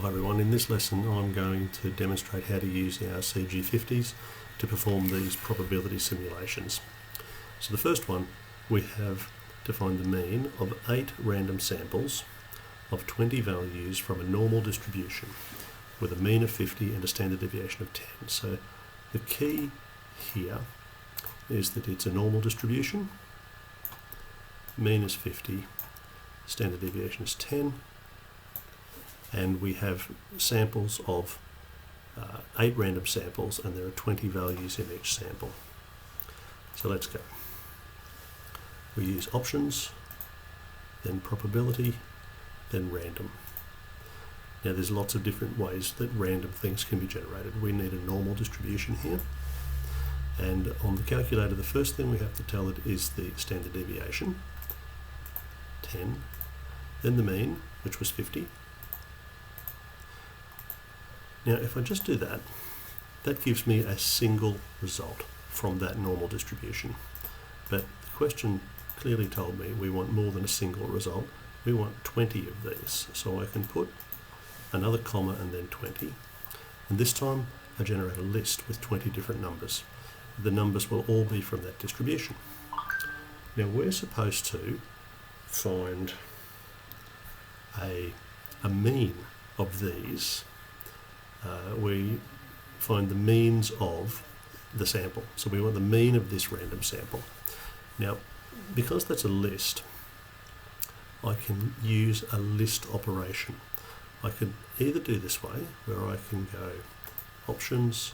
Hi everyone, in this lesson I'm going to demonstrate how to use our CG50s to perform these probability simulations. So the first one, we have to find the mean of 8 random samples of 20 values from a normal distribution with a mean of 50 and a standard deviation of 10. So the key here is that it's a normal distribution, mean is 50, standard deviation is 10, and we have samples of 8 random samples, and there are 20 values in each sample. So let's go. We use options, then probability, then random. Now there's lots of different ways that random things can be generated. We need a normal distribution here, and on the calculator the first thing we have to tell it is the standard deviation, 10, then the mean, which was 50. Now if I just do that, that gives me a single result from that normal distribution. But the question clearly told me we want more than a single result. We want 20 of these. So I can put another comma and then 20. And this time I generate a list with 20 different numbers. The numbers will all be from that distribution. Now we're supposed to find a mean of these. We find the means of the sample. So we want the mean of this random sample. Now, because that's a list, I can use a list operation. I could either do this way, where I can go options,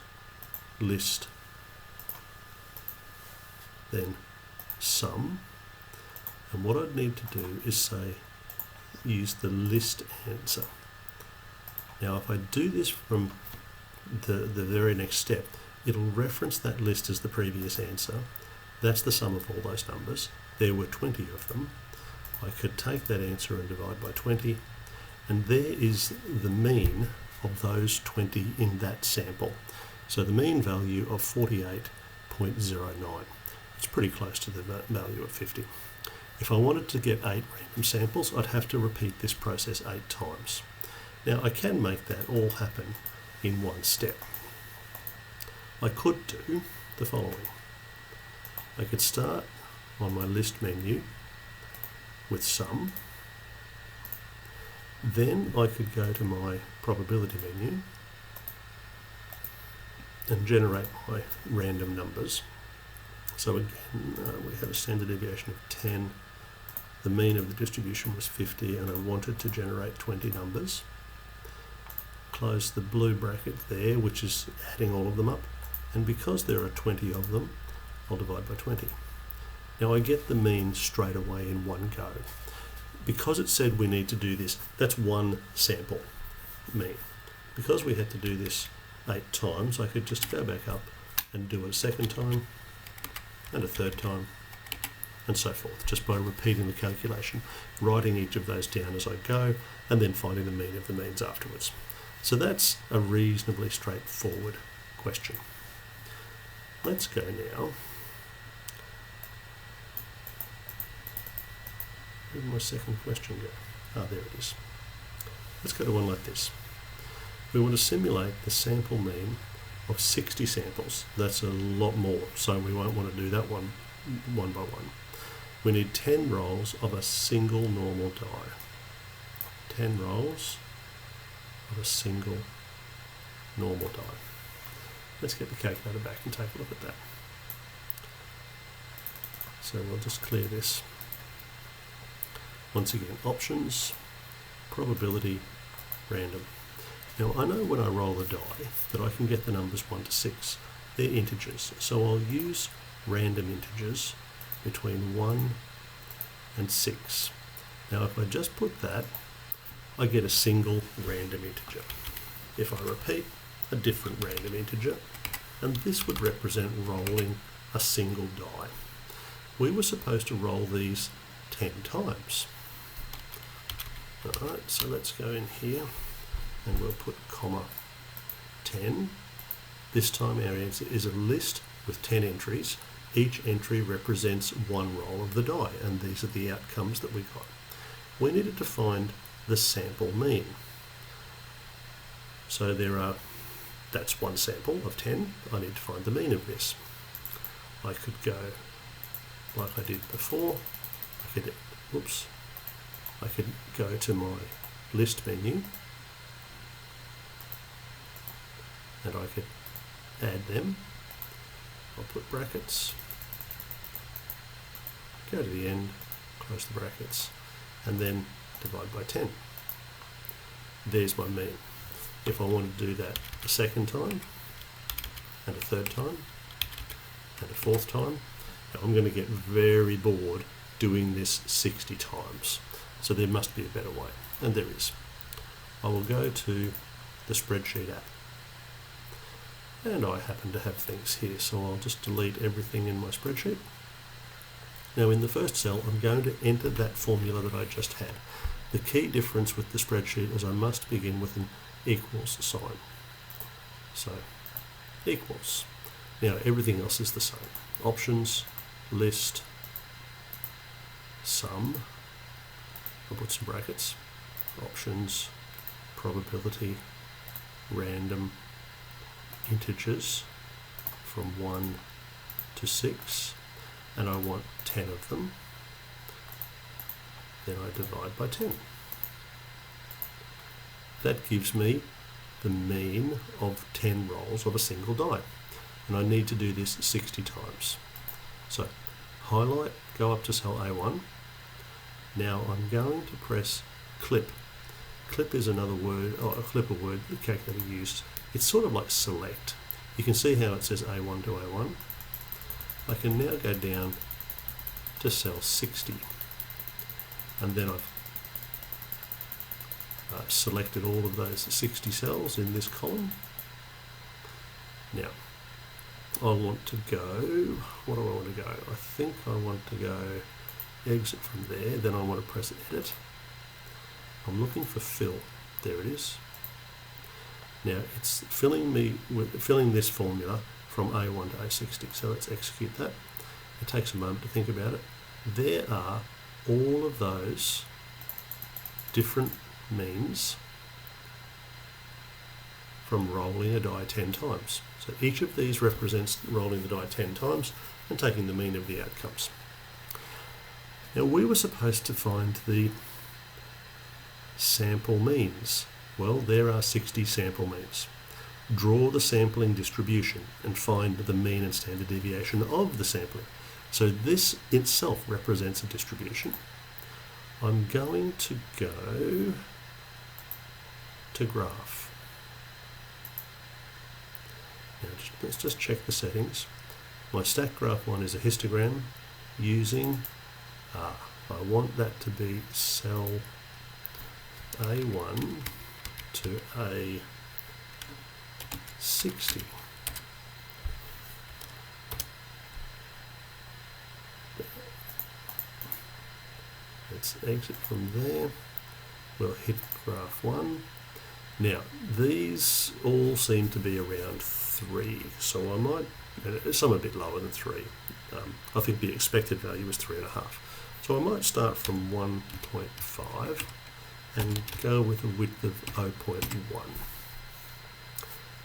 list, then sum, and what I'd need to do is say use the list answer. Now if I do this from the very next step, it'll reference that list as the previous answer. That's the sum of all those numbers. There were 20 of them. I could take that answer and divide by 20, and there is the mean of those 20 in that sample. So the mean value of 48.09. It's pretty close to the value of 50. If I wanted to get 8 random samples, I'd have to repeat this process 8 times. Now I can make that all happen in one step. I could do the following. I could start on my list menu with sum. Then I could go to my probability menu and generate my random numbers. So again, we have a standard deviation of 10. The mean of the distribution was 50, and I wanted to generate 20 numbers. Close the blue bracket there, which is adding all of them up, and because there are 20 of them, I'll divide by 20. Now I get the mean straight away in one go. Because it said we need to do this, that's one sample mean. Because we had to do this 8 times, I could just go back up and do it a second time, and a third time, and so forth, just by repeating the calculation, writing each of those down as I go, and then finding the mean of the means afterwards. So that's a reasonably straightforward question. Let's go now. Where did my second question go? Ah, there it is. Let's go to one like this. We want to simulate the sample mean of 60 samples. That's a lot more, so we won't want to do that one by one. We need 10 rolls of a single normal die. 10 rolls of a single normal die. Let's get the calculator back and take a look at that. So we'll just clear this. Once again, options, probability, random. Now I know when I roll the die that I can get the numbers 1 to 6. They're integers, so I'll use random integers between 1 and 6. Now if I just put that, I get a single random integer. If I repeat, a different random integer, and this would represent rolling a single die. We were supposed to roll these 10 times. Alright, so let's go in here and we'll put comma 10. This time our answer is a list with 10 entries. Each entry represents one roll of the die, and these are the outcomes that we got. We needed to find the sample mean. So that's one sample of 10. I need to find the mean of this. I could go like I did before. I could go to my list menu and I could add them. I'll put brackets, go to the end, close the brackets, and then divide by 10. There's my mean. If I want to do that a second time, and a third time, and a fourth time, I'm going to get very bored doing this 60 times. So there must be a better way, and there is. I will go to the spreadsheet app. And I happen to have things here, so I'll just delete everything in my spreadsheet. Now in the first cell, I'm going to enter that formula that I just had. The key difference with the spreadsheet is I must begin with an equals sign. So, equals. Now everything else is the same. Options, list, sum. I'll put some brackets. Options, probability, random, integers from 1 to 6, and I want 10 of them. Then I divide by 10. That gives me the mean of 10 rolls of a single die, and I need to do this 60 times. So highlight, go up to cell A1. Now I'm going to press clip. Clip is another word, or a clip a word the calculator used. It's sort of like select. You can see how it says A1 to A1. I can now go down to cell 60, and then I've selected all of those 60 cells in this column. Now I want to go, what do I want to go? I think I want to go exit from there, then I want to press edit. I'm looking for fill, there it is. Now it's filling this formula from A1 to A60, so let's execute that. It takes a moment to think about it. There are all of those different means from rolling a die 10 times. So each of these represents rolling the die 10 times and taking the mean of the outcomes. Now we were supposed to find the sample means. Well, there are 60 sample means. Draw the sampling distribution and find the mean and standard deviation of the sampling. So this itself represents a distribution. I'm going to go to graph. Now let's just check the settings. My stack graph one is a histogram using, I want that to be cell A1 to A60. Let's exit from there. We'll hit graph 1. Now, these all seem to be around 3, so I might, some a bit lower than 3. I think the expected value is 3.5. So I might start from 1.5 and go with a width of 0.1.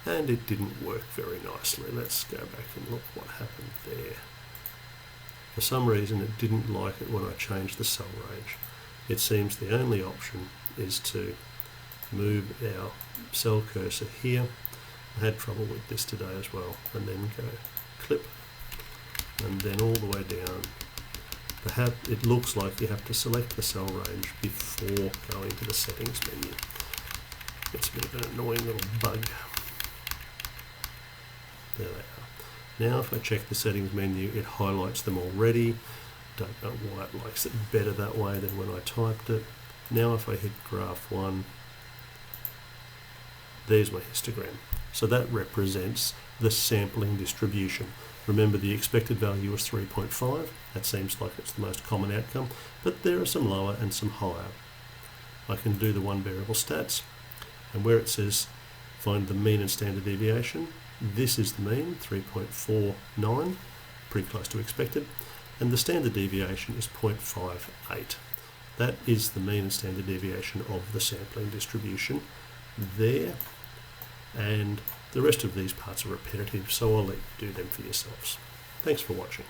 And it didn't work very nicely. Let's go back and look what happened there. For some reason it didn't like it when I changed the cell range. It seems the only option is to move our cell cursor here. I had trouble with this today as well. And then go clip and then all the way down. It looks like you have to select the cell range before going to the settings menu. It's a bit of an annoying little bug. There they are. Now if I check the settings menu, it highlights them already. Don't know why it likes it better that way than when I typed it. Now if I hit graph 1, there's my histogram. So that represents the sampling distribution. Remember, the expected value is 3.5. That seems like it's the most common outcome, but there are some lower and some higher. I can do the one variable stats, and where it says find the mean and standard deviation, this is the mean, 3.49, pretty close to expected, and the standard deviation is 0.58. That is the mean and standard deviation of the sampling distribution there. and the rest of these parts are repetitive, so I'll let you do them for yourselves. Thanks for watching.